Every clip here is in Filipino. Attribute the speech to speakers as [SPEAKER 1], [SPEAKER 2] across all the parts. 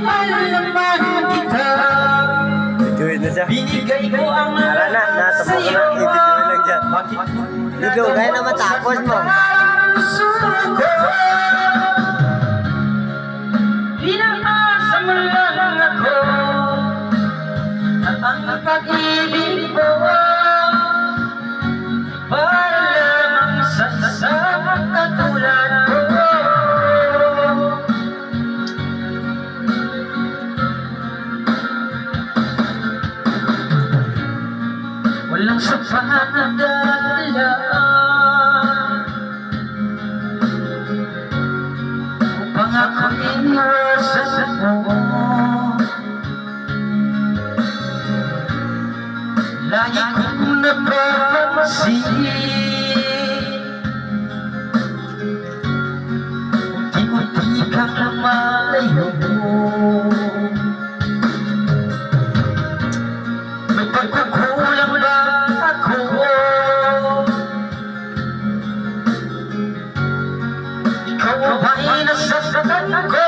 [SPEAKER 1] Minahal naman kita.
[SPEAKER 2] Videoin na siya.
[SPEAKER 1] Binigay ko ang
[SPEAKER 2] Tara na, natapos ko na. I-videoin lang dyan. Video, kaya naman tapos mo.
[SPEAKER 1] Pinakasa mo lang ako na ang pag-ibig mo para lamang sa katulad ko. Walang sapat na dahilan upang ako'y iwasan mo. Lagi kong napapansin, unti-unti kang lumalayo. May pagkukulang ba ako? Ikaw ba'y nasasaktan ko?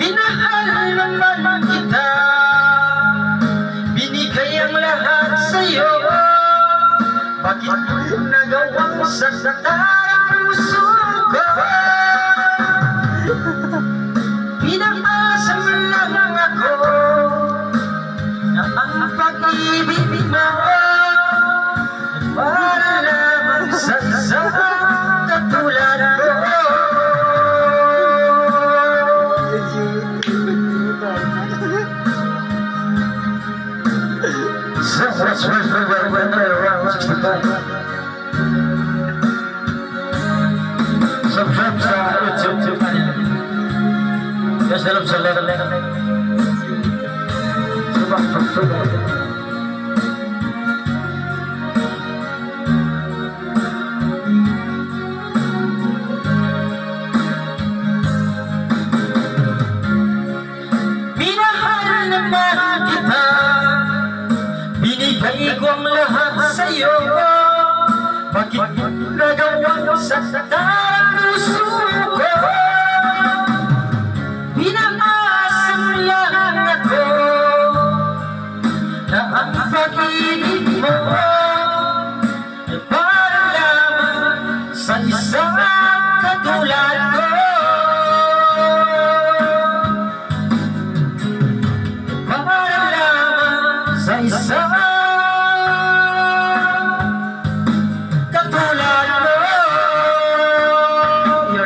[SPEAKER 1] Minahal naman kita, binigay ang lahat sa'yo. Bakit mo nagawang saktan ang puso ko? Pinapasa mo lang ako na ang pag-ibig mo para lamang sa katulad ko. Subscribe sa YouTube channel. Yes, dalam sa level. Subscribe. Minahal naman kita, binigay ko ang lahat sa'yo. Bakit mo nagawang saktan